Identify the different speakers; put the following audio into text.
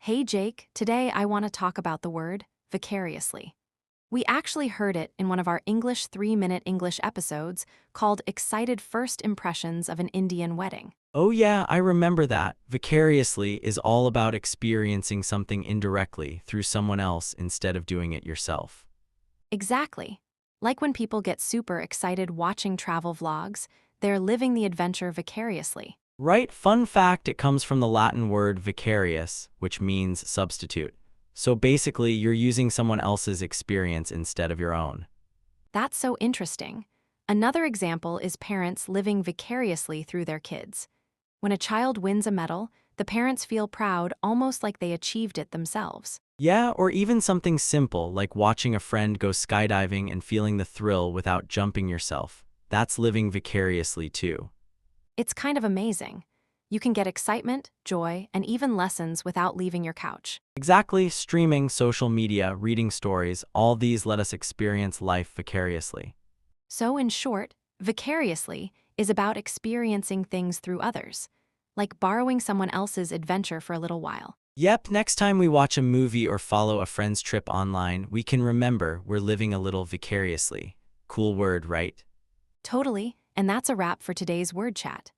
Speaker 1: Hey Jake, today I want to talk about the word vicariously. We actually heard it in one of our English 3-minute English episodes called Excited First Impressions of an Indian Wedding.
Speaker 2: Oh yeah, I remember that. Vicariously is all about experiencing something indirectly through someone else instead of doing it yourself.
Speaker 1: Exactly. Like when people get super excited watching travel vlogs, they're living the adventure vicariously.
Speaker 2: Right? Fun fact, it comes from the Latin word vicarious, which means substitute. So basically, you're using someone else's experience instead of your own.
Speaker 1: That's so interesting. Another example is parents living vicariously through their kids. When a child wins a medal, the parents feel proud almost like they achieved it themselves.
Speaker 2: Yeah, or even something simple like watching a friend go skydiving and feeling the thrill without jumping yourself. That's living vicariously too.
Speaker 1: It's kind of amazing. You can get excitement, joy, and even lessons without leaving your couch.
Speaker 2: Exactly, streaming, social media, reading stories, all these let us experience life vicariously.
Speaker 1: So, in short, vicariously is about experiencing things through others, like borrowing someone else's adventure for a little while.
Speaker 2: Yep, next time we watch a movie or follow a friend's trip online, we can remember we're living a little vicariously. Cool word, right?
Speaker 1: Totally, and that's a wrap for today's word chat.